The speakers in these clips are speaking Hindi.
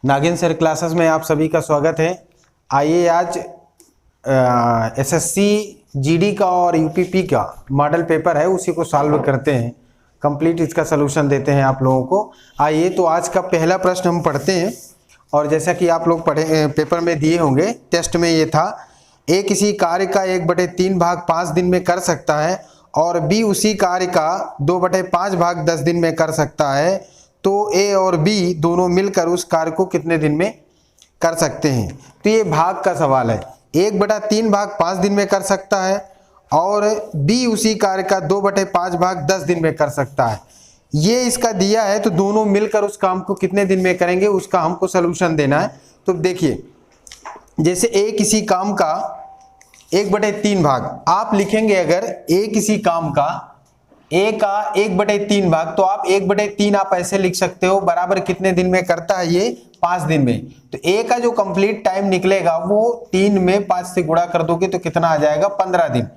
नागिन सर क्लासेस में आप सभी का स्वागत है। आइए आज एसएससी जीडी का और यूपीपी का मॉडल पेपर है, उसी को सॉल्व करते हैं। कंप्लीट इसका सलूशन देते हैं आप लोगों को। आइए तो आज का पहला प्रश्न हम पढ़ते हैं। और जैसा कि आप लोग पढ़े पेपर में दिए होंगे, टेस्ट में ये था, ए किसी कार्य का 1/3 भाग 5 दिन में कर सकता है और बी उसी कार्य का 2/5 भाग 10 दिन में कर सकता है, तो ए और बी दोनों मिलकर उस कार्य को कितने दिन में कर सकते हैं। तो ये भाग का सवाल है। 1/3 भाग 5 दिन में कर सकता है और बी उसी कार्य का 2/5 भाग 10 दिन में कर सकता है। ये इसका दिया है, तो दोनों मिलकर उस काम को कितने दिन में करेंगे उसका हमको सलूशन देना है। तो देखिए, जैसे ए किसी काम का 1/3 भाग आप लिखेंगे, अगर ए किसी काम का ए का 1/3 भाग, तो आप 1/3 आप ऐसे लिख सकते हो, बराबर कितने दिन में करता है ये 5 दिन में। तो ए का जो कंप्लीट टाइम निकलेगा वो 3 में 5 से गुणा कर दोगे तो कितना आ जाएगा 15 दिन।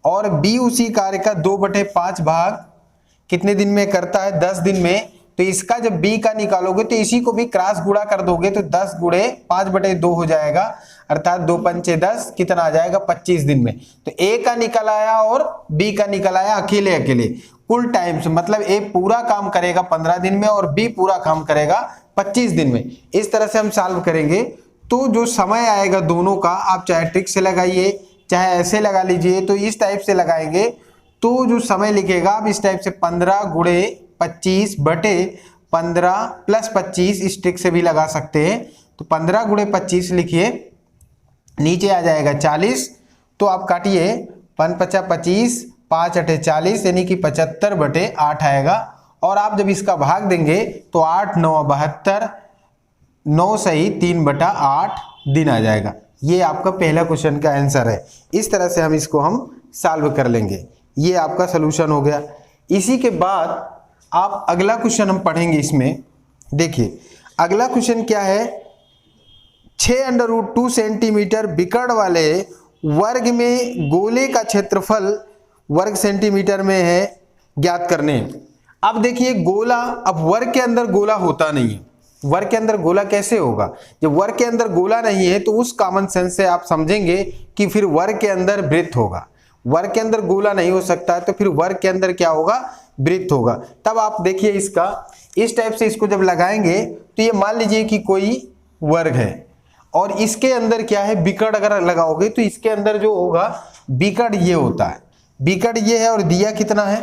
और बी उसी कार्य का 2/5 भाग कितने दिन में करता है 10 दिन में। तो इसका जब बी का निकालोगे तो इसी को भी क्रॉस गुणा कर दोगे तो 10 गुणे 5/2 हो जाएगा, अर्थात 2 पंचे 10, कितना आ जाएगा 25 दिन में। तो ए का निकल आया और बी का निकल आया अकेले अकेले। कुल टाइम से मतलब ए पूरा काम करेगा 15 दिन में और बी पूरा काम करेगा 25 दिन में। इस तरह से हम सॉल्व करेंगे। तो जो समय आएगा दोनों का, आप चाहे ट्रिक से लगाइए चाहे ऐसे लगा लीजिए, तो इस टाइप से लगाएंगे तो जो समय लिखेगा आप इस टाइप से 15 गुणे 25 बटे 15 प्लस 25, इस ट्रिक से भी लगा सकते हैं। तो 15 गुणे 25 लिखिए, नीचे आ जाएगा 40। तो आप काटिए, 5 × 25, 5 × 8 40, यानी कि 75/8 आएगा। और आप जब इसका भाग देंगे तो 8 × 9 = 72, 9 सही 3/8 दिन आ जाएगा। ये आपका पहला क्वेश्चन का आंसर है। इस तरह से हम इसको सॉल्व कर लेंगे। ये आपका सलूशन हो गया। इसी के बाद आप अगला क्वेश्चन हम पढ़ेंगे। इसमें देखिए अगला क्वेश्चन क्या है, 6√2 सेंटीमीटर विकर्ण वाले वर्ग में गोले का क्षेत्रफल वर्ग सेंटीमीटर में है, ज्ञात करने। अब देखिए गोला, अब वर्ग के अंदर गोला होता नहीं है। वर्ग के अंदर गोला कैसे होगा? जब वर्ग के अंदर गोला नहीं है तो उस कॉमन सेंस से आप समझेंगे कि फिर वर्ग के अंदर वृत्त होगा। वर्ग के अंदर गोला नहीं हो सकता है तो फिर वर्ग के अंदर क्या होगा? वृत्त होगा। तब आप देखिए इसका इस टाइप से इसको जब लगाएंगे तो ये मान लीजिए कि कोई वर्ग है और इसके अंदर क्या है, विकर्ण अगर लगाओगे तो इसके अंदर जो होगा विकर्ण ये होता है, विकर्ण ये है और दिया कितना है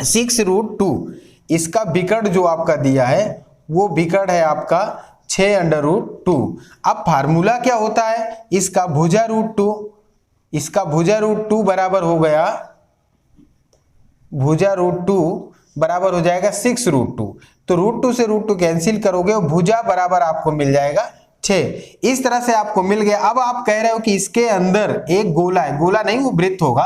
6√2। इसका विकर्ण जो आपका दिया है वो विकर्ण है आपका 6√2। अब फार्मूला क्या होता है, इसका भुजा√2, इसका भुजा√2 बराबर हो गया, भुजा√2 बराबर हो जाएगा 6√2। तो √2 से √2 कैंसिल करोगे और भुजा बराबर आपको मिल जाएगा 6। इस तरह से आपको मिल गया। अब आप कह रहे हो कि इसके अंदर एक गोला है, गोला नहीं वो वृत्त होगा,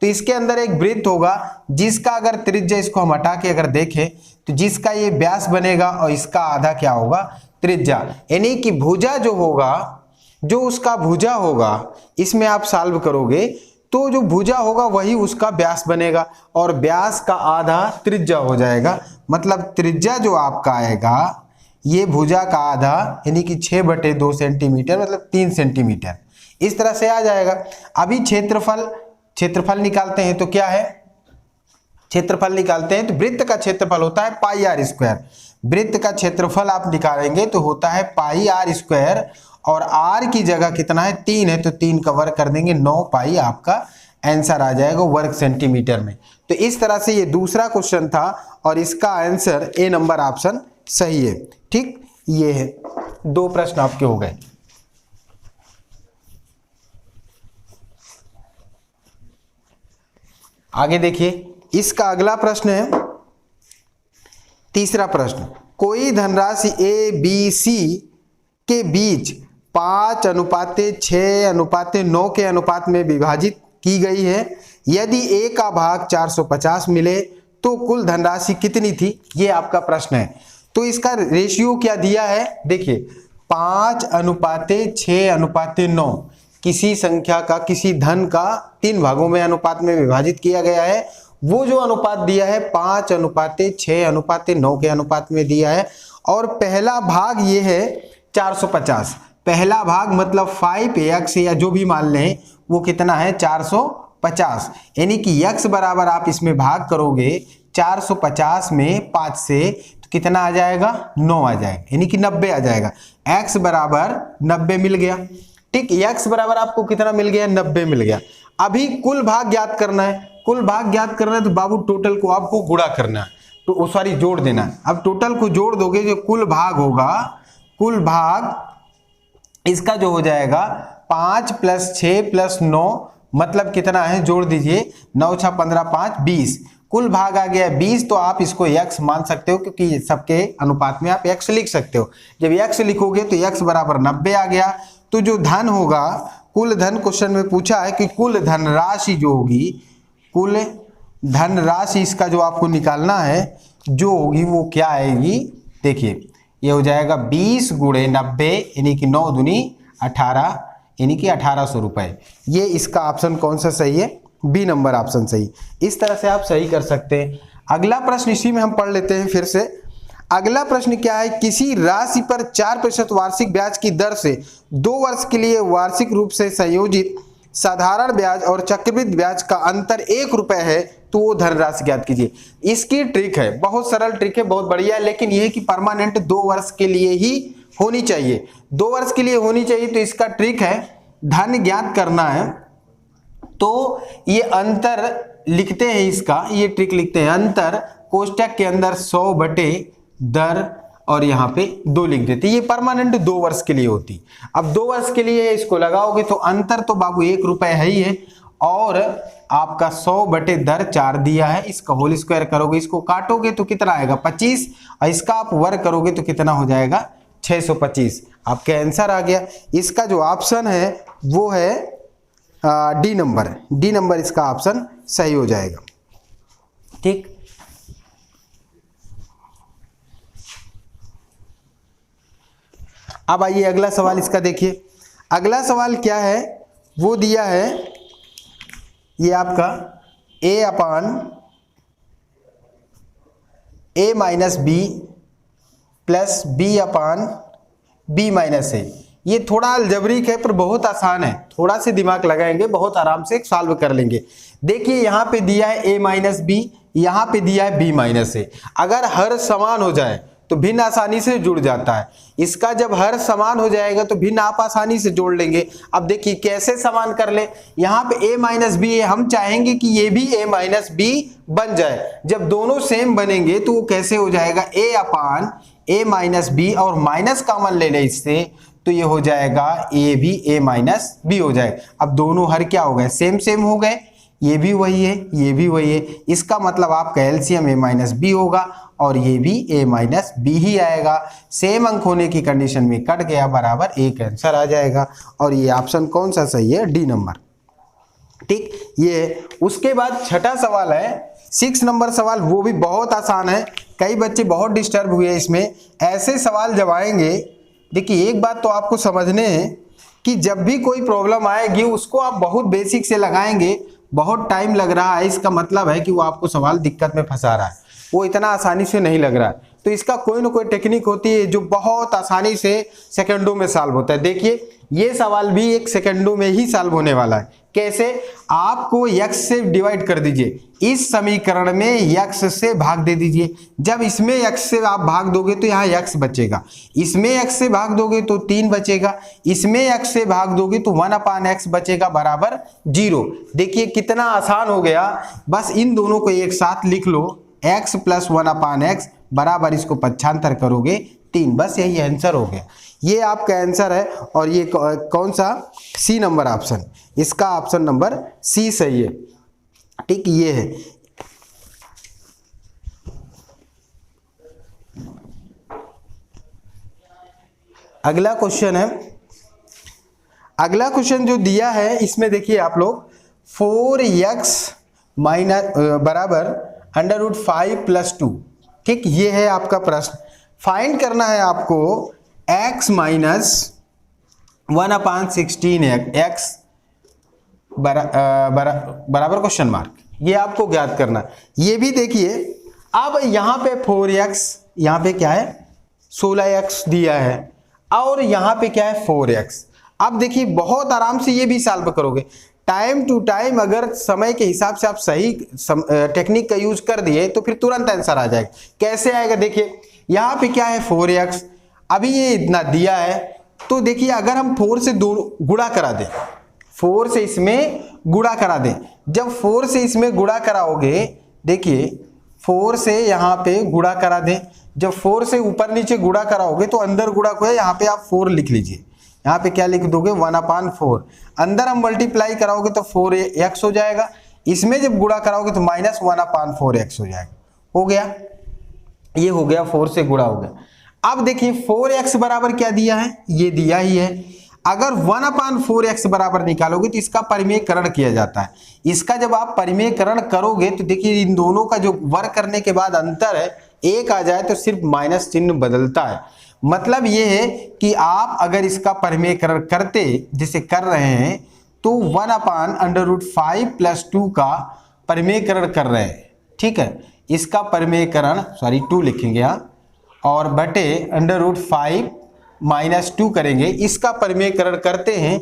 तो इसके अंदर एक वृत्त होगा जिसका अगर त्रिज्या, इसको हम हटा के अगर देखें तो जिसका ये व्यास बनेगा और इसका आधा क्या होगा त्रिज्या, यानी कि भुजा जो होगा, जो उसका भुजा होगा, इसमें आप सॉल्व करोगे तो जो भुजा होगा वही उसका व्यास बनेगा और व्यास का आधा त्रिज्या हो जाएगा। मतलब त्रिज्या जो आपका आएगा ये भुजा का आधा, यानी कि 6/2 सेंटीमीटर, मतलब 3 सेंटीमीटर। इस तरह से आ जाएगा। अभी क्षेत्रफल निकालते हैं तो क्या है, क्षेत्रफल निकालते हैं तो वृत्त का क्षेत्रफल होता है πr²। वृत्त का क्षेत्रफल आप निकालेंगे तो होता है πr², और r की जगह कितना है 3 है तो 3 का वर्ग कर देंगे, 9π आपका आंसर आ जाएगा वर्ग सेंटीमीटर में। तो इस तरह से ये दूसरा क्वेश्चन था और इसका आंसर ए नंबर ऑप्शन सही है। ठीक, ये है 2 प्रश्न आपके हो गए। आगे देखिए, इसका अगला प्रश्न है तीसरा प्रश्न। कोई धनराशि ए बी सी के बीच 5:6:9 के अनुपात में विभाजित की गई है। यदि ए का भाग 450 मिले तो कुल धनराशि कितनी थी? ये आपका प्रश्न है। तो इसका रेशियो क्या दिया है, देखिए 5:6:9 किसी संख्या का, किसी धन का 3 भागों में अनुपात में विभाजित किया गया है वो जो अनुपात दिया है 5:6:9 के अनुपात में दिया है, और पहला भाग ये है 450। पहला भाग मतलब 5x या जो भी मान लें वो कितना है 450, यानी कि x बराबर आप इसमें भाग करोगे 450 में 5 से तो कितना आ जाएगा 9 आ जाएगा, यानी कि 90 आ जाएगा। x बराबर 90 मिल गया। ठीक, x बराबर आपको कितना मिल गया 90 मिल गया। अभी कुल भाग ज्ञात करना है। कुल भाग ज्ञात करना है तो बाबू टोटल को आपको गुणा करना है, तो सॉरी जोड़ देना है। अब टोटल को जोड़ दोगे जो कुल भाग होगा, कुल भाग इसका जो हो जाएगा 5 + 6 + 9 मतलब कितना है, जोड़ दीजिए 9 × 6 = 15 5 20। कुल भाग आ गया 20, तो आप इसको x मान सकते हो क्योंकि सबके अनुपात में आप x लिख सकते हो। जब x लिखोगे तो x बराबर 90 आ गया। तो जो धन होगा, कुल धन क्वेश्चन में पूछा है कि कुल धनराशि जो होगी, कुल धनराशि इसका जो आपको निकालना है जो होगी वो क्या आएगी, देखिए ये हो जाएगा 20 × 90 यानी कि 9 दूनी 18 यानी कि 1800 रुपए। ये इसका ऑप्शन कौन सा सही है, बी नंबर ऑप्शन सही। इस तरह से आप सही कर सकते हैं। अगला प्रश्न इसी में हम पढ़ लेते हैं फिर से। अगला प्रश्न क्या है, किसी राशि पर 4% वार्षिक ब्याज की दर से 2 वर्ष के लिए वार्षिक रूप से संयोजित साधारण ब्याज और चक्रवृद्धि ब्याज का अंतर 1 रुपए है, तो वो धनराशि ज्ञात कीजिए। इसकी ट्रिक है, बहुत सरल ट्रिक है, बहुत बढ़िया है, लेकिन यह कि परमानेंट 2 वर्ष के लिए ही होनी चाहिए, 2 वर्ष के लिए होनी चाहिए। तो इसका ट्रिक है, धन ज्ञात करना है तो ये अंतर लिखते हैं, इसका ये ट्रिक लिखते हैं, अंतर कोष्टक के अंदर 100 बटे दर और यहाँ पे 2 लिख देते। ये परमानेंट 2 वर्ष के लिए होती। अब 2 वर्ष के लिए इसको लगाओगे तो अंतर तो बाबू 1 रुपए है ही है, और आपका 100 बटे दर 4 दिया है, इसका होल स्क्वायर करोगे, इसको काटोगे तो कितना आएगा 25, और इसका आप वर्ग करोगे तो कितना हो जाएगा 625। आपका आंसर आ गया। इसका जो ऑप्शन है वो है डी नंबर। डी नंबर इसका ऑप्शन सही हो जाएगा। ठीक, अब आइए अगला सवाल इसका देखिए। अगला सवाल क्या है, वो दिया है ये आपका a/a-b प्लस b/b-a। ये थोड़ा अलजबरिक है पर बहुत आसान है, थोड़ा से दिमाग लगाएंगे बहुत आराम से सॉल्व कर लेंगे। देखिए यहाँ पे दिया है a-b, यहाँ पे दिया है b-a। अगर हर समान हो जाए तो भिन्न आसानी से जुड़ जाता है। इसका जब हर समान हो जाएगा तो भिन्न आप आसानी से जोड़ लेंगे। अब देखिए कैसे समान कर ले, यहाँ पे a-b है, हम चाहेंगे कि ये भी a-b बन जाए। जब दोनों सेम बनेंगे तो वो कैसे हो जाएगा a/a-b, और माइनस कॉमन ले ले इससे तो ये हो जाएगा a भी a-b हो जाएगा। अब दोनों हर क्या हो गए, सेम सेम हो गए, ये भी वही है ये भी वही है। इसका मतलब आपका एलसीएम a-b होगा और ये भी a-b ही आएगा। सेम अंक होने की कंडीशन में कट गया, बराबर एक आंसर आ जाएगा। और ये ऑप्शन कौन सा सही है, डी नंबर। ठीक, ये उसके बाद छठा सवाल है 6 नंबर सवाल, वो भी बहुत आसान है। कई बच्चे बहुत डिस्टर्ब हुए इसमें। ऐसे सवाल जब आएंगे, देखिए एक बात तो आपको समझने है कि जब भी कोई प्रॉब्लम आएगी उसको आप बहुत बेसिक से लगाएंगे, बहुत टाइम लग रहा है, इसका मतलब है कि वो आपको सवाल दिक्कत में फंसा रहा है, वो इतना आसानी से नहीं लग रहा है। तो इसका कोई ना कोई टेक्निक होती है जो बहुत आसानी से सेकंडों में सॉल्व होता है। देखिए ये सवाल भी 1 सेकंडों में ही सॉल्व होने वाला है। कैसे, आपको x से डिवाइड कर दीजिए, इस समीकरण में x से भाग दे दीजिए। जब इसमें x से आप भाग दोगे तो यहाँ x बचेगा, इसमें x से भाग दोगे तो 3 बचेगा, इसमें x से भाग दोगे तो 1/x बचेगा बराबर 0। देखिए कितना आसान हो गया। बस इन दोनों को एक साथ लिख लो, x + 1/x बराबर इसको पक्षांतर करोगे 3, बस यही आंसर हो गया। ये आपका आंसर है। और ये कौन सा, सी नंबर ऑप्शन, इसका ऑप्शन नंबर सी सही है। ठीक, ये है। अगला क्वेश्चन है, अगला क्वेश्चन जो दिया है इसमें देखिए आप लोग 4x बराबर √5 + 2। ठीक, ये है आपका प्रश्न। फाइंड करना है आपको x - 1/16 x बराबर क्वेश्चन मार्क। ये आपको ज्ञात करना। ये भी देखिए, अब यहाँ पे 4x, यहाँ पे क्या है 16x दिया है, और यहाँ पे क्या है 4x। अब देखिए बहुत आराम से ये भी सॉल्व करोगे, टाइम टू टाइम अगर समय के हिसाब से आप सही टेक्निक का यूज कर दिए तो फिर तुरंत आंसर आ जाएगा। कैसे आएगा, देखिए यहाँ पे क्या है 4x, अभी ये इतना दिया है, तो देखिए अगर हम 4 से गुणा करा दें, 4 से इसमें गुणा करा दें, जब 4 से इसमें गुणा कराओगे, देखिए 4 से यहाँ पे गुणा करा दें, जब 4 से ऊपर नीचे गुणा कराओगे तो अंदर गुणा को है, यहाँ पे आप 4 लिख लीजिए, यहाँ पे क्या लिख दोगे 1/4, अंदर हम मल्टीप्लाई कराओगे तो 4x हो जाएगा, इसमें जब गुणा कराओगे तो -1/4x हो जाएगा। हो गया, ये हो गया 4 से गुणा हो गया। अब देखिए 4x बराबर क्या दिया है, ये दिया ही है। अगर 1/4x बराबर निकालोगे तो इसका परिमेयकरण किया जाता है। इसका जब आप परिमेयकरण करोगे तो देखिए इन दोनों का जो वर्ग करने के बाद अंतर है, एक आ जाए तो सिर्फ माइनस चिन्ह बदलता है। मतलब ये है कि आप अगर इसका परिमेयकरण करते, जिसे कर रहे हैं, तो 1/√5 + 2 का परिमेयकरण कर रहे हैं, ठीक है। इसका परिमेयकरण 2 लिखेंगे यहाँ, और बटे √5 - 2 करेंगे, इसका परिमेयकरण करते हैं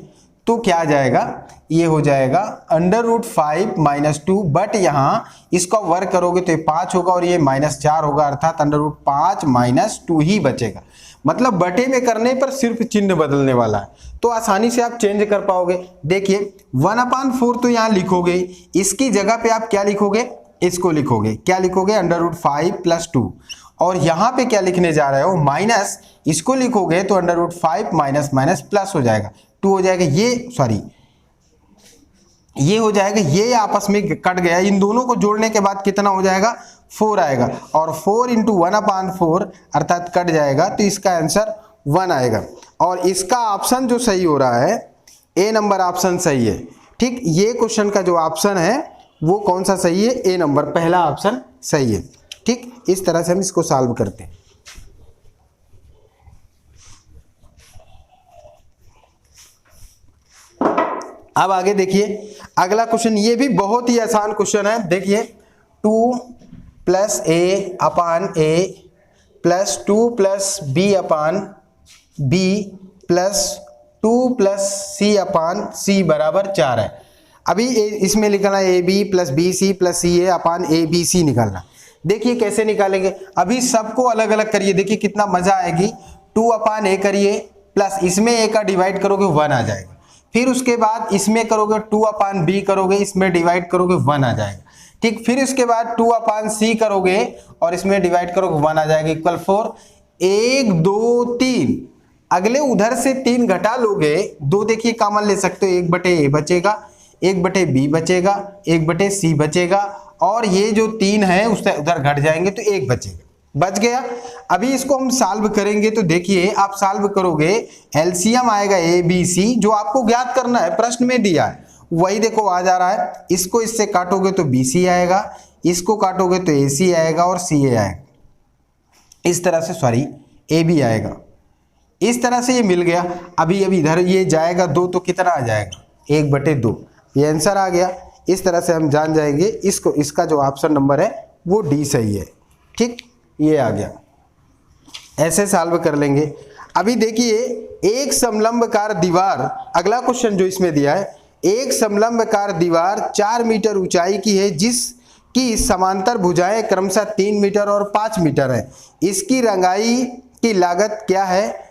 तो क्या आ जाएगा, ये हो जाएगा √5 - 2, बट यहाँ इसका वर्ग करोगे तो ये 5 होगा और ये -4 होगा, अर्थात √5 - 2 ही बचेगा। मतलब बटे में करने पर सिर्फ चिन्ह बदलने वाला है, तो आसानी से आप चेंज कर पाओगे। देखिए 1/4 तो यहाँ लिखोगे, इसकी जगह पे आप क्या लिखोगे, इसको लिखोगे, क्या लिखोगे √5 + 2, और यहाँ पे क्या लिखने जा रहे हो माइनस, इसको लिखोगे तो √5 माइनस प्लस हो जाएगा, 2 हो जाएगा, ये हो जाएगा, ये आपस में कट गया, इन दोनों को जोड़ने के बाद कितना हो जाएगा 4 आएगा, और 4 × 1/4 अर्थात कट जाएगा, तो इसका आंसर 1 आएगा। और इसका ऑप्शन जो सही हो रहा है, ए नंबर ऑप्शन सही है, ठीक। ये क्वेश्चन का जो ऑप्शन है वो कौन सा सही है, ए नंबर, पहला ऑप्शन सही है, ठीक। इस तरह से हम इसको सॉल्व करते हैं। अब आगे देखिए अगला क्वेश्चन, ये भी बहुत ही आसान क्वेश्चन है। देखिए 2 + a/a + 2 + b/b + 2 + c/c बराबर 4 है। अभी इसमें लिखना है ab + bc + ca/abc निकालना। देखिए कैसे निकालेंगे, अभी सबको अलग अलग करिए, देखिए कितना मजा आएगी। 2/a करिए, प्लस इसमें a का डिवाइड करोगे 1 आ जाएगा, फिर उसके बाद इसमें करोगे 2/b करोगे, इसमें डिवाइड करोगे 1 आ जाएगा, ठीक। फिर उसके बाद 2/c करोगे और इसमें डिवाइड करोगे 1 आ जाएगा, इक्वल 4। 1 2 3, अगले उधर से 3 घटा लोगे, 2 देखिए कॉमन ले सकते हो, 1/a बचेगा, 1/b बचेगा, 1/c बचेगा, और ये जो 3 है उससे उधर घट जाएंगे तो 1 बचेगा, बच गया। अभी इसको हम सॉल्व करेंगे तो देखिए आप सॉल्व करोगे, एलसीएम आएगा ABC, जो आपको ज्ञात करना है, प्रश्न में दिया है वही देखो आ जा रहा है। इसको इससे काटोगे तो BC आएगा, इसको काटोगे तो AC आएगा और CA आएगा, इस तरह से AB आएगा, इस तरह से ये मिल गया। अभी इधर ये जाएगा 2 तो कितना आ जाएगा 1/2, ये आंसर आ गया। इस तरह से हम जान जाएंगे इसको, इसका जो ऑप्शन नंबर है वो D सही है, ठीक। ये आ गया, ऐसे सॉल्व कर लेंगे। अभी देखिए एक समलंबकार दीवार, अगला क्वेश्चन जो इसमें दिया है, एक समलंबकार दीवार 4 मीटर ऊंचाई की है, जिसकी समांतर भुजाएं क्रमशः 3 मीटर और 5 मीटर है। इसकी रंगाई की लागत क्या है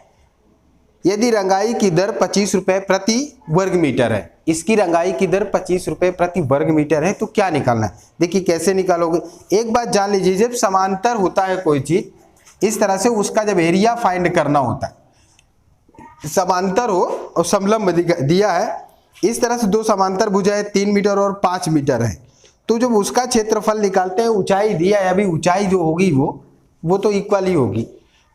यदि रंगाई की दर 25 रुपये प्रति वर्ग मीटर है। इसकी रंगाई की दर 25 रुपये प्रति वर्ग मीटर है, तो क्या निकालना है। देखिए कैसे निकालोगे, एक बात जान लीजिए, जब समांतर होता है कोई चीज, इस तरह से उसका जब एरिया फाइंड करना होता है, समांतर हो और समलंब दिया है, इस तरह से 2 समांतर भुजाएं 3 मीटर और 5 मीटर है, तो जब उसका क्षेत्रफल निकालते हैं, ऊंचाई दिया है, अभी ऊंचाई जो होगी वो तो इक्वल ही होगी,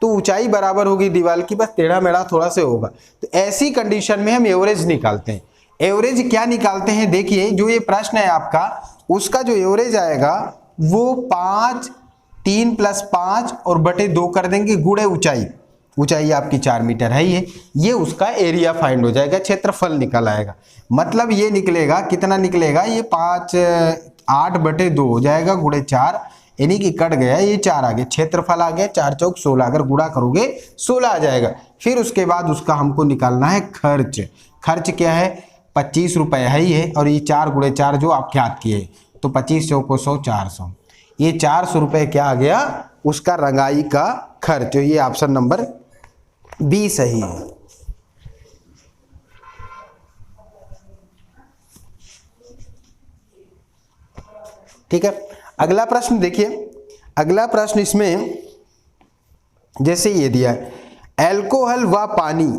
तो ऊंचाई बराबर होगी दीवार की, बस टेढ़ा मेढ़ा थोड़ा से होगा। तो ऐसी कंडीशन में हम एवरेज निकालते हैं। एवरेज क्या निकालते हैं, देखिए जो ये प्रश्न है आपका, उसका जो एवरेज आएगा वो 5, 3 + 5 और बटे 2 कर देंगे, गुणे ऊंचाई, ऊंचाई आपकी 4 मीटर है, ये उसका एरिया फाइंड हो जाएगा, क्षेत्रफल निकल आएगा। मतलब ये निकलेगा, कितना निकलेगा, ये 5 8/2 हो जाएगा गुणे 4, यानी कि कट गया, ये 4 आ गया, क्षेत्रफल आ गया, 4 चौक 16, अगर गुणा करोगे 16 आ जाएगा। फिर उसके बाद उसका हमको निकालना है खर्च। खर्च क्या है, 25 रुपए है ही है, और ये 4 गुणे 4 जो आप याद किए, तो 25 चौको 100, 400, ये 400 रुपए क्या आ गया, उसका रंगाई का खर्च। ये ऑप्शन नंबर बी सही है। ठीक है, अगला प्रश्न देखिए। अगला प्रश्न इसमें जैसे ये दिया है, अल्कोहल व पानी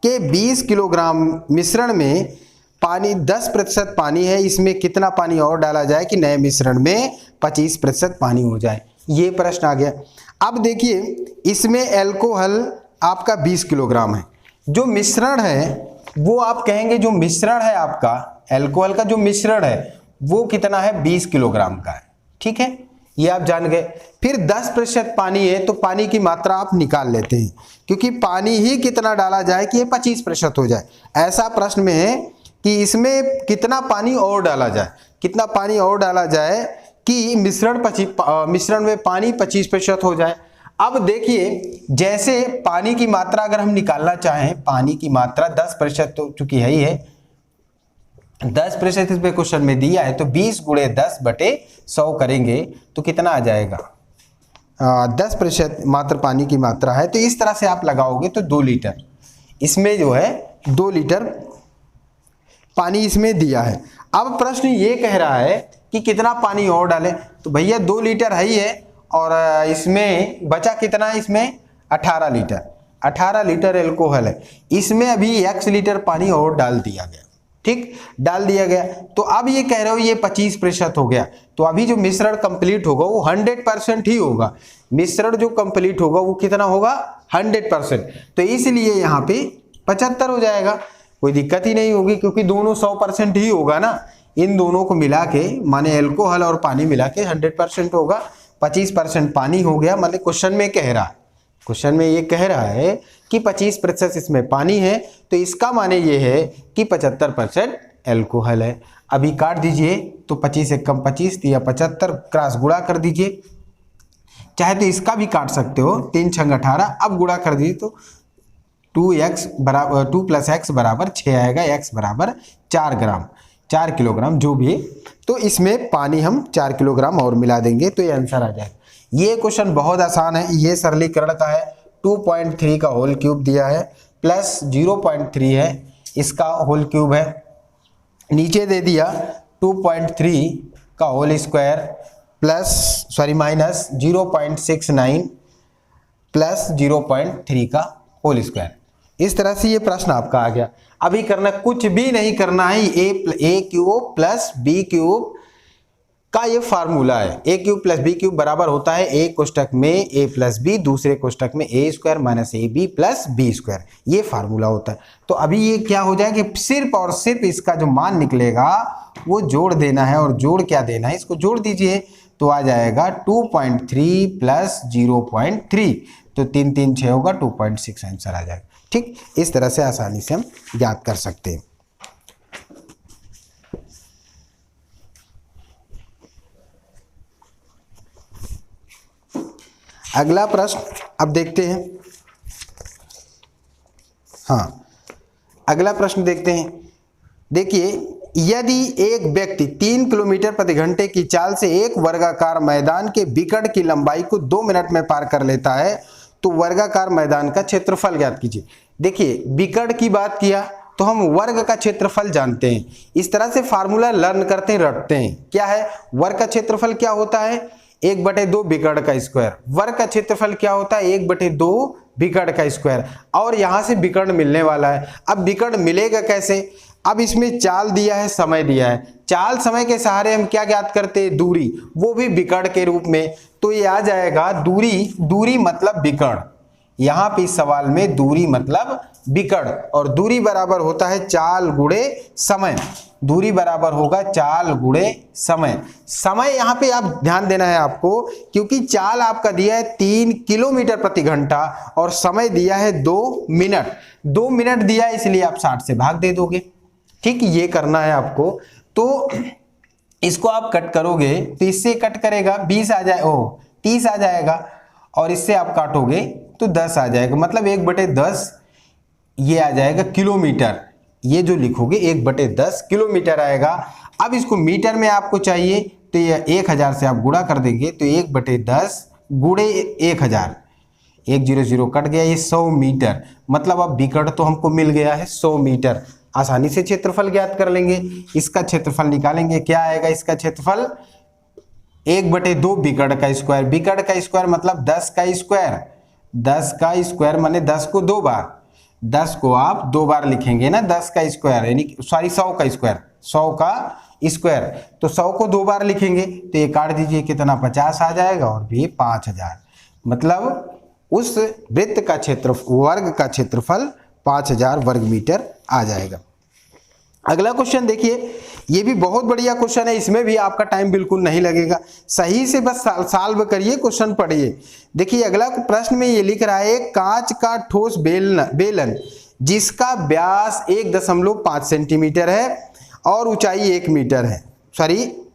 के 20 किलोग्राम मिश्रण में पानी 10% पानी है, इसमें कितना पानी और डाला जाए कि नए मिश्रण में 25% पानी हो जाए। ये प्रश्न आ गया। अब देखिए, इसमें अल्कोहल आपका 20 किलोग्राम है, जो मिश्रण है वो आप कहेंगे, जो मिश्रण है आपका अल्कोहल का जो मिश्रण है वो कितना है, 20 किलोग्राम का है। ठीक है, ये आप जान गए। फिर 10% पानी है, तो पानी की मात्रा आप निकाल लेते हैं, क्योंकि पानी ही कितना डाला जाए कि ये 25% हो जाए। ऐसा प्रश्न में है कि इसमें कितना पानी और डाला जाए, कितना पानी और डाला जाए कि मिश्रण में पानी 25% हो जाए। अब देखिए, जैसे पानी की मात्रा अगर हम निकालना चाहें, पानी की मात्रा 10% तो चूंकि है ही है, 10% इसमें क्वेश्चन में दिया है, तो 20 गुणे 10/100 करेंगे तो कितना आ जाएगा, 10% मात्र पानी की मात्रा है, तो इस तरह से आप लगाओगे तो 2 लीटर इसमें जो है 2 लीटर पानी इसमें दिया है। अब प्रश्न ये कह रहा है कि कितना पानी और डालें, तो भैया 2 लीटर है ही है, और इसमें बचा कितना है, इसमें 18 लीटर, 18 लीटर अल्कोहल है, इसमें अभी x लीटर पानी और डाल दिया गया। ठीक, डाल दिया गया, तो अब ये कह रहे हो ये 25% हो गया, तो अभी जो मिश्रण कंप्लीट होगा वो 100% ही होगा। मिश्रण जो कंप्लीट होगा वो कितना होगा, 100%, तो इसलिए यहाँ पे 75 हो जाएगा, कोई दिक्कत ही नहीं होगी, क्योंकि दोनों 100% ही होगा ना। इन दोनों को मिला के, माने अल्कोहल और पानी मिला के 100% होगा, 25% पानी हो गया। मतलब क्वेश्चन में कह रहा है, क्वेश्चन में ये कह रहा है कि 25% इसमें पानी है, तो इसका माने ये है कि 75% अल्कोहल है। अभी काट दीजिए, तो 25 से कम 25 दिया 75, क्रॉस गुणा कर दीजिए, चाहे तो इसका भी काट सकते हो, 3 छंग 18, अब गुणा कर दीजिए तो 2 + x बराबर 6 आएगा, x बराबर 4 ग्राम, 4 किलोग्राम जो भी है, तो इसमें पानी हम 4 किलोग्राम और मिला देंगे तो ये आंसर आ जाएगा। ये क्वेश्चन बहुत आसान है, ये सरलीकरण का है, 2.3 का होल क्यूब दिया है, प्लस 0.3 है, इसका होल क्यूब है, नीचे दे दिया 2.3 का होल स्क्वायर माइनस 0.69 प्लस 0.3 का होल स्क्वायर। इस तरह से ये प्रश्न आपका आ गया। अभी करना कुछ भी नहीं करना है, ए क्यूब प्लस बी क्यूब का ये फार्मूला है, ए क्यूब प्लस बी क्यूब बराबर होता है ए कोष्टक में ए प्लस बी, दूसरे कोष्टक में A square minus A B plus B square, ये फार्मूला होता है। तो अभी ये क्या हो जाएगा कि सिर्फ और सिर्फ इसका जो मान निकलेगा वो जोड़ देना है, और जोड़ क्या देना है, इसको जोड़ दीजिए तो आ जाएगा 2.3 प्लस 0.3, तो 3 3 6 होगा, 2.6 आंसर आ जाएगा। ठीक, इस तरह से आसानी से हम याद कर सकते हैं। अगला प्रश्न अब देखते हैं। हाँ, अगला प्रश्न देखते हैं। देखिए, यदि एक व्यक्ति 3 किलोमीटर प्रति घंटे की चाल से एक वर्गाकार मैदान के विकर्ण की लंबाई को 2 मिनट में पार कर लेता है, तो वर्गाकार मैदान का क्षेत्रफल ज्ञात कीजिए। देखिए, विकर्ण की बात किया तो हम वर्ग का क्षेत्रफल जानते हैं, इस तरह से फार्मूला लर्न करते हैं, रटते हैं। क्या है वर्ग का क्षेत्रफल, क्या होता है 1/2 विकर्ण का स्क्वायर। वर्ग का क्षेत्रफल क्या होता है 1/2 विकर्ण का स्क्वायर, और यहां से विकर्ण मिलने वाला है। अब विकर्ण मिलेगा कैसे, अब इसमें चाल दिया है, समय दिया है, चाल समय के सहारे हम क्या ज्ञात करते हैं, दूरी, वो भी विकर्ण के रूप में, तो ये आ जाएगा दूरी मतलब विकर्ण। यहां पे इस सवाल में दूरी मतलब विकर्ण, और दूरी बराबर होता है चाल गुणे समय, दूरी बराबर होगा चाल गुणे समय। समय यहाँ पे आप ध्यान देना है आपको, क्योंकि चाल आपका दिया है 3 किलोमीटर प्रति घंटा और समय दिया है 2 मिनट। 2 मिनट दिया है, इसलिए आप 60 से भाग दे दोगे। ठीक, ये करना है आपको। तो इसको आप कट करोगे तो इससे कट करेगा 20 आ जाए 30 आ जाएगा, और इससे आप काटोगे तो 10 आ जाएगा, मतलब 1/10 ये आ जाएगा किलोमीटर। ये जो लिखोगे 1/10 किलोमीटर आएगा। अब इसको मीटर में आपको चाहिए तो ये 1000 से आप गुणा कर देंगे तो 1/10 गुणे 1000, 100 कट गया, ये 100 मीटर। मतलब अब विकर्ण तो हमको मिल गया है 100 मीटर। आसानी से क्षेत्रफल ज्ञात कर लेंगे। इसका क्षेत्रफल निकालेंगे, क्या आएगा इसका क्षेत्रफल 1/2 विकर्ण का स्क्वायर। विकर्ण का स्क्वायर मतलब 10 का स्क्वायर, 10 का स्क्वायर माने 10 को 2 बार, 10 को आप 2 बार लिखेंगे ना, 10 का स्क्वायर यानी सॉरी 100 का स्क्वायर, 100 का स्क्वायर, तो 100 को 2 बार लिखेंगे तो ये काट दीजिए, कितना 50 आ जाएगा, और भी 5000। मतलब उस वृत्त का वर्ग का क्षेत्रफल 5000 वर्ग मीटर आ जाएगा। अगला क्वेश्चन देखिए, ये भी बहुत बढ़िया क्वेश्चन है, इसमें भी आपका टाइम बिल्कुल नहीं लगेगा, सही से बस सॉल्व करिए, क्वेश्चन पढ़िए। देखिए अगला प्रश्न में ये लिख रहा है, कांच का ठोस बेलन जिसका व्यास 1.5 सेंटीमीटर है और ऊंचाई 1 मीटर है,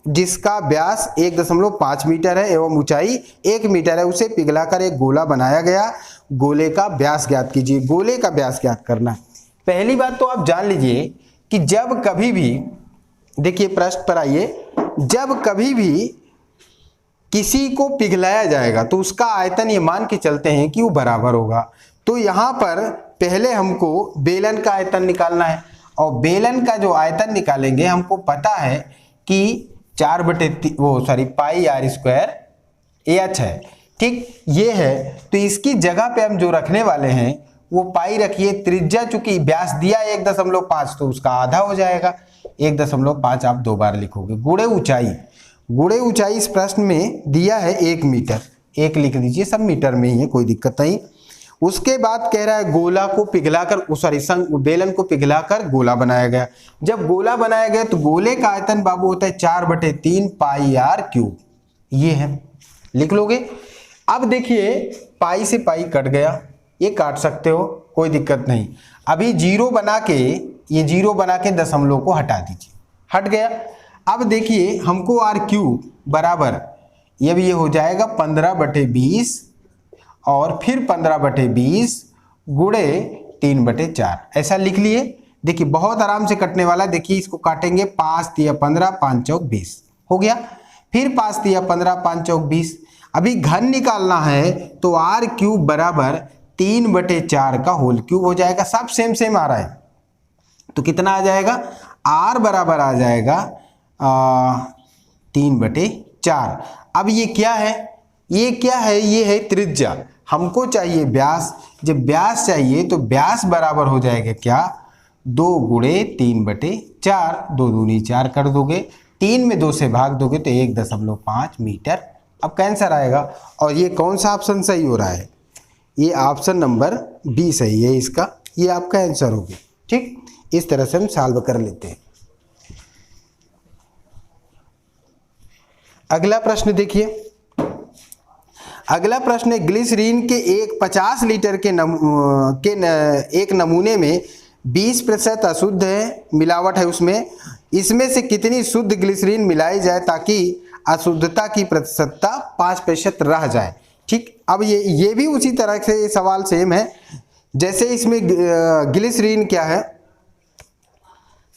जिसका व्यास 1.5 मीटर है एवं ऊंचाई 1 मीटर है, उसे पिघलाकर एक गोला बनाया गया। गोले का व्यास ज्ञात कीजिए। गोले का व्यास ज्ञात करना, पहली बात तो आप जान लीजिए कि जब कभी भी, देखिए प्रश्न पर आइए, जब कभी भी किसी को पिघलाया जाएगा तो उसका आयतन ये मान के चलते हैं कि वो बराबर होगा। तो यहाँ पर पहले हमको बेलन का आयतन निकालना है, और बेलन का जो आयतन निकालेंगे हमको पता है कि 4/3 पाई r स्क्वायर AH है, ठीक ये है। तो इसकी जगह पे हम जो रखने वाले हैं वो पाई रखिए, त्रिज्या चूंकि व्यास दिया 1.5 तो उसका आधा हो जाएगा, 1.5 आप 2 बार लिखोगे। गुणे ऊंचाई इस प्रश्न में दिया है 1 मीटर, 1 लिख दीजिए, सब मीटर में ही है, कोई दिक्कत नहीं। उसके बाद कह रहा है गोला को पिघलाकर बेलन को पिघलाकर गोला बनाया गया। जब गोला बनाया गया तो गोले का आयतन बाबू होता है 4/3 पाई r क्यूब, ये है, लिख लोगे। अब देखिए पाई से पाई कट गया, ये काट सकते हो, कोई दिक्कत नहीं। अभी जीरो बना के दशमलव को हटा दीजिए, हट गया। अब देखिए हमको r क्यूब बराबर ये हो जाएगा 15/20 और फिर 15/20 गुणे 3/4, ऐसा लिख लिए। देखिए बहुत आराम से कटने वाला, देखिए इसको काटेंगे, 5 × 15 5 × 20 हो गया, फिर 5 × 15 5 × 20। अभी घन निकालना है तो r क्यूब बराबर 3/4 का होल क्यूब हो जाएगा। सब सेम आ रहा है तो कितना आ जाएगा, r बराबर आ जाएगा 3/4। अब ये क्या है, ये है त्रिज्या, हमको चाहिए व्यास। जब व्यास चाहिए तो व्यास बराबर हो जाएगा क्या, 2 × 3/4, 2 दूनी 4 कर दोगे, 3 में 2 से भाग दोगे तो 1.5 मीटर। अब कैंसर आएगा, और ये कौन सा ऑप्शन सही हो रहा है, ये ऑप्शन नंबर बी सही है इसका, ये आपका आंसर होगा। ठीक, इस तरह से हम सॉल्व कर लेते हैं। अगला प्रश्न देखिए, अगला प्रश्न है, ग्लिसरीन के एक 50 लीटर के एक नमूने में 20% अशुद्ध है, मिलावट है उसमें, इसमें से कितनी शुद्ध ग्लिसरीन मिलाई जाए ताकि अशुद्धता की प्रतिशतता 5% रह जाए। ठीक, अब ये भी उसी तरह से सवाल सेम है, जैसे इसमें ग्लिसरीन क्या है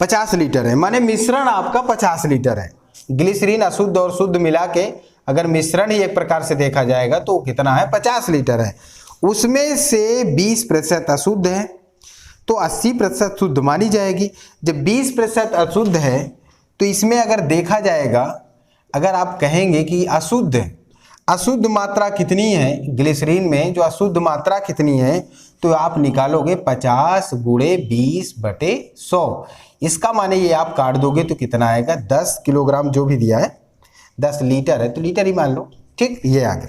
50 लीटर है, माने मिश्रण आपका 50 लीटर है। ग्लिसरीन अशुद्ध और शुद्ध मिला के अगर मिश्रण ही एक प्रकार से देखा जाएगा तो कितना है, 50 लीटर है, उसमें से 20% अशुद्ध है तो 80% शुद्ध मानी जाएगी। जब 20% अशुद्ध है तो इसमें अगर देखा जाएगा, अगर आप कहेंगे कि अशुद्ध मात्रा कितनी है ग्लिसरीन में, जो अशुद्ध मात्रा कितनी है, तो आप निकालोगे 50 × 20/100। इसका माने ये आप काट दोगे तो कितना आएगा, 10 किलोग्राम, जो भी दिया है 10 लीटर है तो लीटर ही मान लो। ठीक, ये आ गया।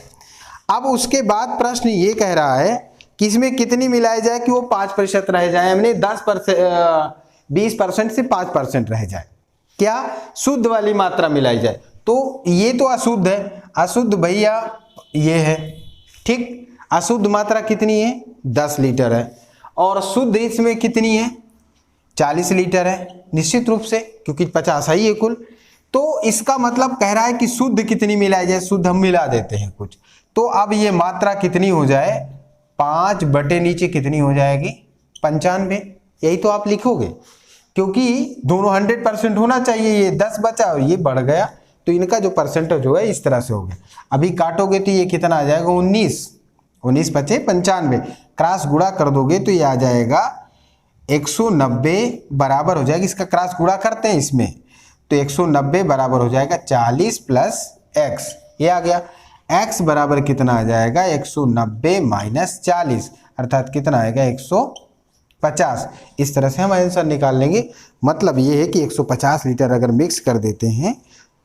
अब उसके बाद प्रश्न ये कह रहा है कि इसमें कितनी मिलाई जाए कि वो 5% रह जाए, हमने 20% से 5% रह जाए, क्या शुद्ध वाली मात्रा मिलाई जाए। तो ये तो अशुद्ध है, अशुद्ध भैया ये है। ठीक, अशुद्ध मात्रा कितनी है, 10 लीटर है, और शुद्ध इसमें कितनी है, 40 लीटर है, निश्चित रूप से, क्योंकि 50 ही है कुल। तो इसका मतलब कह रहा है कि शुद्ध कितनी मिलाई जाए, शुद्ध हम मिला देते हैं कुछ। तो अब ये मात्रा कितनी हो जाए, 5 बटे नीचे कितनी हो जाएगी 95, यही तो आप लिखोगे, क्योंकि दोनों 100% होना चाहिए। ये 10 बचा और ये बढ़ गया, तो इनका जो परसेंटेज हो है इस तरह से हो गया। अभी काटोगे तो ये कितना आ जाएगा 19 बचे 95, क्रॉस गुणा कर दोगे तो ये आ जाएगा 190 बराबर हो जाएगा, इसका क्रॉस गुणा करते हैं इसमें, तो 190 बराबर हो जाएगा 40 प्लस x, ये आ गया। x बराबर कितना आ जाएगा 190 माइनस 40, अर्थात कितना आएगा 150। इस तरह से हम आंसर निकाल लेंगे। मतलब ये है कि 150 लीटर अगर मिक्स कर देते हैं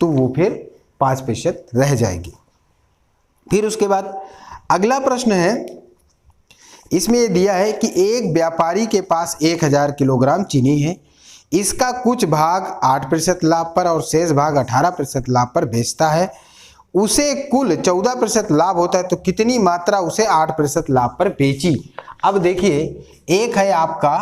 तो वो फिर 5% रह जाएगी। फिर उसके बाद अगला प्रश्न है, इसमें ये दिया है कि एक व्यापारी के पास 1000 किलोग्राम चीनी है, इसका कुछ भाग 8% लाभ पर और शेष भाग 18% लाभ पर बेचता है, उसे कुल 14% लाभ होता है, तो कितनी मात्रा उसे 8% लाभ पर बेची। अब देखिए, एक है आपका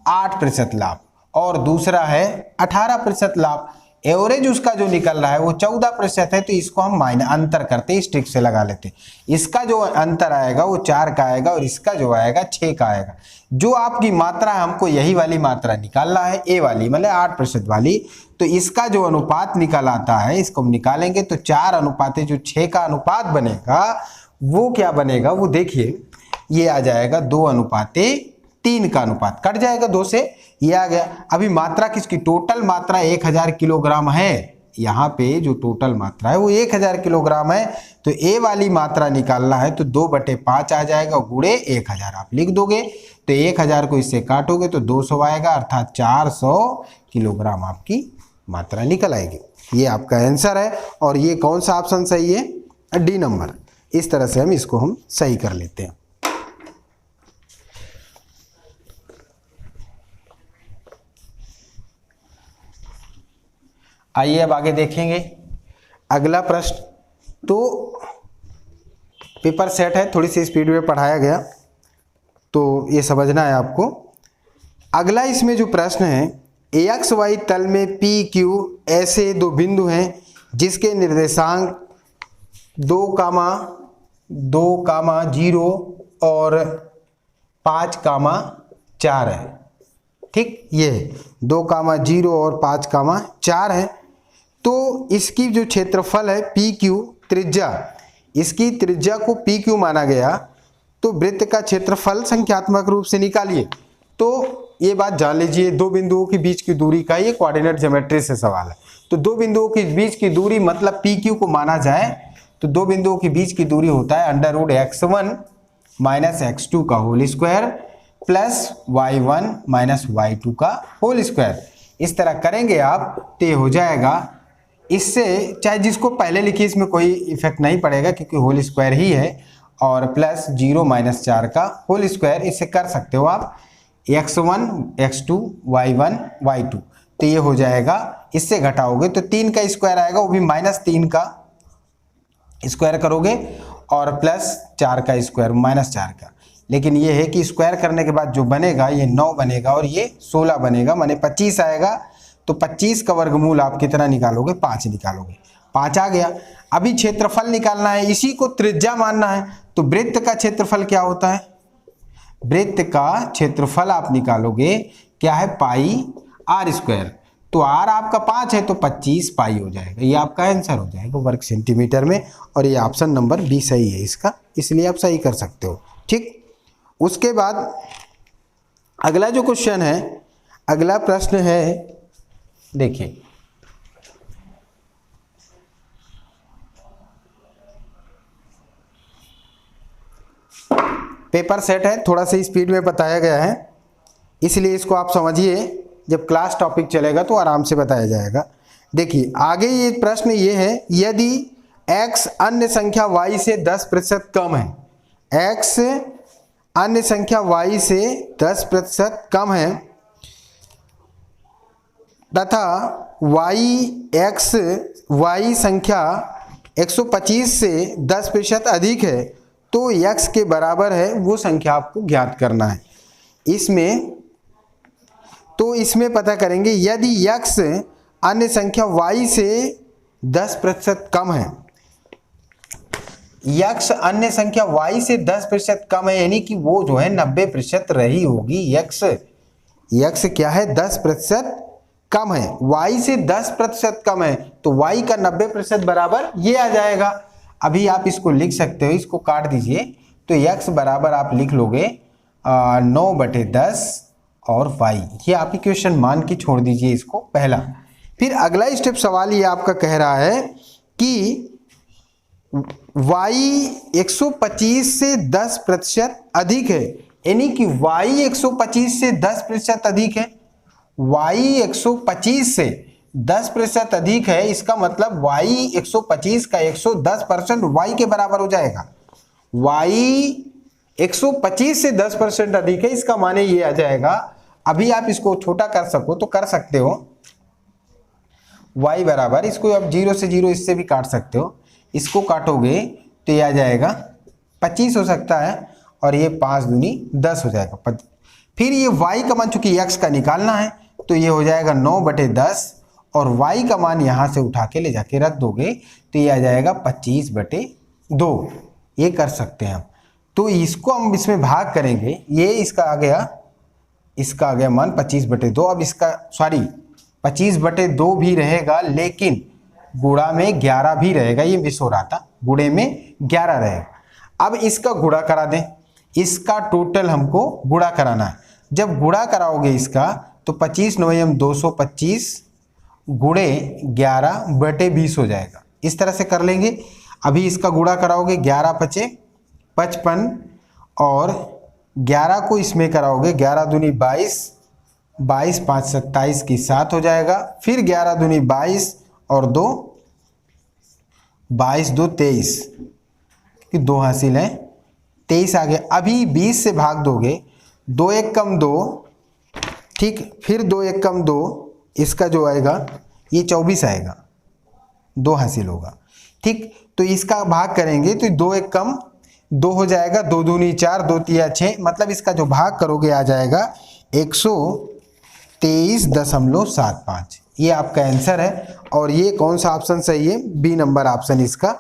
8% लाभ और दूसरा है 18% लाभ। एवरेज उसका जो निकल रहा है वो 14% है, तो इसको हम अंतर करते हैं, इस ट्रिक से लगा लेते हैं। इसका जो अंतर आएगा वो 4 का आएगा और इसका जो आएगा 6 का आएगा। जो आपकी मात्रा है हमको यही वाली मात्रा निकालना है, ए वाली मतलब 8% वाली, तो इसका जो अनुपात निकल आता है इसको हम निकालेंगे, तो 4 अनुपात जो 6 का अनुपात बनेगा वो क्या बनेगा, वो देखिए ये आ जाएगा 2:3 का अनुपात, कट जाएगा 2 से, ये आ गया। अभी मात्रा किसकी, टोटल मात्रा 1000 किलोग्राम है, यहाँ पे जो टोटल मात्रा है वो 1000 किलोग्राम है, तो ए वाली मात्रा निकालना है तो 2/5 आ जाएगा, गुणे 1000 आप लिख दोगे, तो 1000 को इससे काटोगे तो 200 आएगा, अर्थात 400 किलोग्राम आपकी मात्रा निकल आएगी। ये आपका आंसर है। और ये कौन सा ऑप्शन सही है, डी नंबर। इस तरह से हम इसको सही कर लेते हैं। आइए अब आगे देखेंगे अगला प्रश्न। तो पेपर सेट है, थोड़ी सी स्पीड में पढ़ाया गया तो ये समझना है आपको। अगला इसमें जो प्रश्न है, एक्स वाई तल में पी क्यू ऐसे दो बिंदु हैं जिसके निर्देशांक 2,0 और 5,4 है। ठीक, ये 2,0 और 5,4 है। तो इसकी जो क्षेत्रफल है पी क्यू त्रिज्या, इसकी त्रिज्या को पी क्यू माना गया, तो वृत्त का क्षेत्रफल संख्यात्मक रूप से निकालिए। तो ये बात जान लीजिए, दो बिंदुओं के बीच की दूरी का ये कोऑर्डिनेट ज्योमेट्री से सवाल है। तो दो बिंदुओं के बीच की दूरी मतलब पी क्यू को माना जाए तो दो बिंदुओं के बीच की दूरी होता है √x1 माइनस x2 का whole square plus y1 minus y2 का होल स्क्वायर। इस तरह करेंगे आप तो ये हो जाएगा। इससे चाहे जिसको पहले लिखिए इसमें कोई इफेक्ट नहीं पड़ेगा क्योंकि होल स्क्वायर ही है, और प्लस 0 माइनस 4 का होल स्क्वायर, इससे कर सकते हो आप x1 x2 y1 y2। तो ये हो जाएगा, इससे घटाओगे तो 3 का स्क्वायर आएगा, वो भी -3 का स्क्वायर करोगे और प्लस 4 का स्क्वायर -4 का। लेकिन ये है कि स्क्वायर करने के बाद जो बनेगा ये 9 बनेगा और ये 16 बनेगा, माने 25 आएगा। तो 25 का वर्गमूल आप कितना निकालोगे, 5 निकालोगे, 5 आ गया। अभी क्षेत्रफल निकालना है, इसी को त्रिज्या मानना है। तो वृत्त का क्षेत्रफल क्या होता है, वृत्त का क्षेत्रफल आप निकालोगे क्या है, πr²। तो r आपका 5 है तो 25 पाई हो जाएगा, ये आपका आंसर हो जाएगा वर्ग सेंटीमीटर में। और ये ऑप्शन नंबर बी सही है इसका, इसलिए आप सही कर सकते हो। ठीक, उसके बाद अगला जो क्वेश्चन है, अगला प्रश्न है, देखिए पेपर सेट है, थोड़ा सा स्पीड में बताया गया है, इसलिए इसको आप समझिए, जब क्लास टॉपिक चलेगा तो आराम से बताया जाएगा। देखिए आगे ये प्रश्न ये है, यदि x अन्य संख्या y से 10% कम है, x अन्य संख्या y से 10% कम है तथा y संख्या 125 से 10% अधिक है, तो x के बराबर है वो संख्या आपको ज्ञात करना है। इसमें पता करेंगे, यदि x अन्य संख्या y से 10% कम है, यक्स अन्य संख्या y से 10% कम है, यानी कि वो जो है 90% रही होगी। यक्स क्या है, 10% कम है, y से 10% कम है, तो y का 90% बराबर ये आ जाएगा। अभी आप इसको लिख सकते हो, इसको काट दीजिए, तो x बराबर आप लिख लोगे 9/10 और y, ये आप इक्वेशन मान के छोड़ दीजिए इसको पहला। फिर अगला स्टेप सवाल ये आपका कह रहा है कि y 125 से 10% अधिक है, यानी कि y 125 से 10% अधिक है, y 125 से 10% अधिक है, इसका मतलब y 125 का 110% y के बराबर हो जाएगा। y 125 से 10% अधिक है, इसका माने ये आ जाएगा। अभी आप इसको छोटा कर सको तो कर सकते हो, y बराबर, इसको आप 0 से 0 इससे भी काट सकते हो, इसको काटोगे तो ये आ जाएगा 25 हो सकता है, और ये 5 दूनी 10 हो जाएगा। फिर ये y का मान चूंकि x का निकालना है, तो ये हो जाएगा 9/10, और y का मान यहाँ से उठा के ले जाके रख दोगे तो ये आ जाएगा 25/2। ये कर सकते हैं हम। तो इसको हम इसमें भाग करेंगे, ये इसका आ गया मान 25/2। अब इसका 25/2 भी रहेगा, लेकिन गुणा में 11 भी रहेगा, ये मिस हो रहा था, गुणे में 11 रहेगा। अब इसका गुणा करा दें, इसका टोटल हमको गुणा कराना है। जब गुणा कराओगे इसका तो 25 9 225 गुणे 11/20 हो जाएगा। इस तरह से कर लेंगे। अभी इसका गुणा कराओगे, 11 5 55, और 11 को इसमें कराओगे, 11 दूनी 22, 22 5 27 की 7 हो जाएगा। फिर 11 दूनी 22 और 2 22 2 23, कि 2 हासिल है, 23 आ गया। अभी 20 से भाग दोगे, 2 1 कम 2, ठीक, फिर 2 1 कम 2, इसका जो आएगा ये 24 आएगा, 2 हासिल होगा, ठीक। तो इसका भाग करेंगे तो 2 1 कम 2 हो जाएगा, 2 दूनी 4, 2 3 6, मतलब इसका जो भाग करोगे आ जाएगा 123.75। ये आपका आंसर है, और ये कौन सा ऑप्शन सही है, बी नंबर ऑप्शन इसका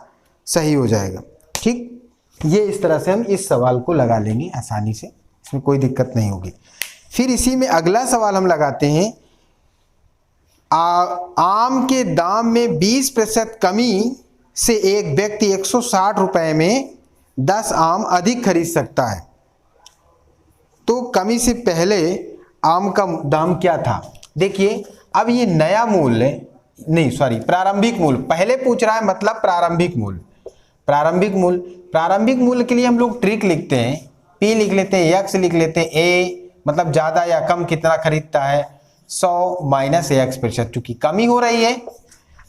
सही हो जाएगा, ठीक। ये इस तरह से हम इस सवाल को लगा लेंगे आसानी से, इसमें कोई दिक्कत नहीं होगी। फिर इसी में अगला सवाल हम लगाते हैं, आम के दाम में 20% कमी से एक व्यक्ति 160 रुपए में 10 आम अधिक खरीद सकता है, तो कमी से पहले आम का दाम क्या था। देखिए, अब ये नया मूल्य नहीं, सॉरी, प्रारंभिक मूल्य पहले पूछ रहा है, मतलब प्रारंभिक मूल्य। प्रारंभिक मूल्य के लिए हम लोग ट्रिक लिखते हैं, P लिख लेते हैं, X लिख लेते हैं, A मतलब ज्यादा या कम कितना खरीदता है, 100 माइनस X%, चूंकि कमी हो रही है,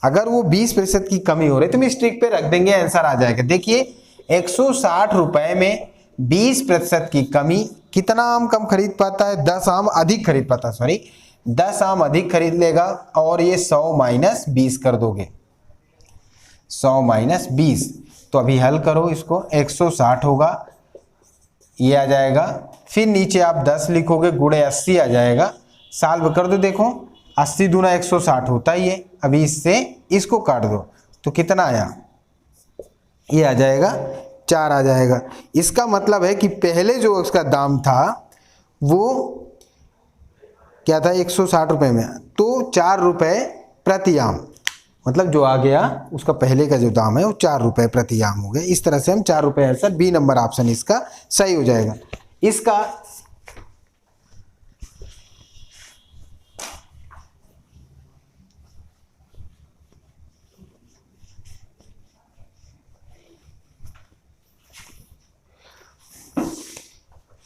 अगर वो 20% की कमी हो रही है तो हम इस ट्रिक पे रख देंगे, आंसर आ जाएगा। देखिए, 160 रुपए में 20% की कमी, कितना आम कम खरीद पाता है, 10 आम अधिक खरीद पाता है, सॉरी 10 आम अधिक खरीद लेगा, और ये 100 माइनस 20 कर दोगे, 100 माइनस 20। तो अभी हल करो इसको, 160 होगा, ये आ जाएगा। फिर नीचे आप 10 लिखोगे, गुणे 80 आ जाएगा, सॉल्व कर दो, देखो 80 दूना 160 होता ही है। अभी इससे इसको काट दो तो कितना आया, ये आ जाएगा 4 आ जाएगा। इसका मतलब है कि पहले जो उसका दाम था वो क्या था, 160 रुपए में, तो 4 रुपए प्रति आम, मतलब जो आ गया उसका पहले का जो दाम है वो 4 रुपए प्रति आम हो गया। इस तरह से हम 4 रुपए, आंसर बी नंबर ऑप्शन इसका सही हो जाएगा। इसका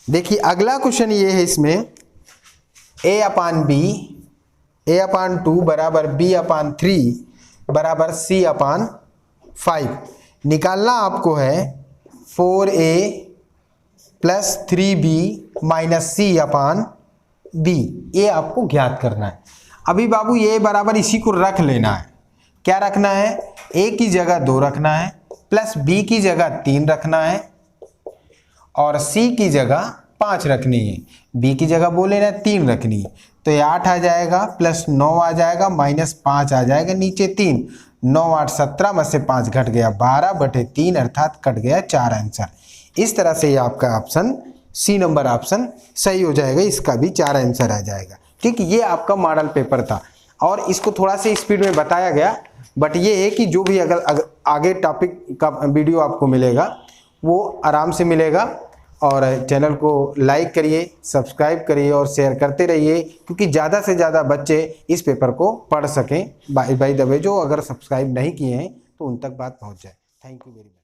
देखिए अगला क्वेश्चन ये है, इसमें a/2 बराबर b/3 बराबर c/5 निकालना आपको है। 4a plus 3b minus c/b, ये आपको ज्ञात करना है। अभी बाबू ये बराबर इसी को रख लेना है। क्या रखना है, a की जगह 2 रखना है, प्लस b की जगह 3 रखना है, और c की जगह 5 रखनी है, बी की जगह बोले ना 3 रखनी है, तो ये 8 आ जाएगा प्लस 9 आ जाएगा माइनस 5 आ जाएगा, नीचे 3, 9 8 17 में से 5 घट गया 12/3 अर्थात कट गया 4 आंसर। इस तरह से ये आपका ऑप्शन सी नंबर ऑप्शन सही हो जाएगा, इसका भी 4 आंसर आ जाएगा। ठीक, ये आपका मॉडल पेपर था और इसको थोड़ा सा स्पीड में बताया गया, बट ये है कि जो भी अगर आगे टॉपिक का वीडियो आपको मिलेगा वो आराम से मिलेगा। और चैनल को लाइक करिए, सब्सक्राइब करिए और शेयर करते रहिए, क्योंकि ज़्यादा से ज़्यादा बच्चे इस पेपर को पढ़ सकें। बाय द वे, जो अगर सब्सक्राइब नहीं किए हैं तो उन तक बात पहुंच जाए। Thank you very much.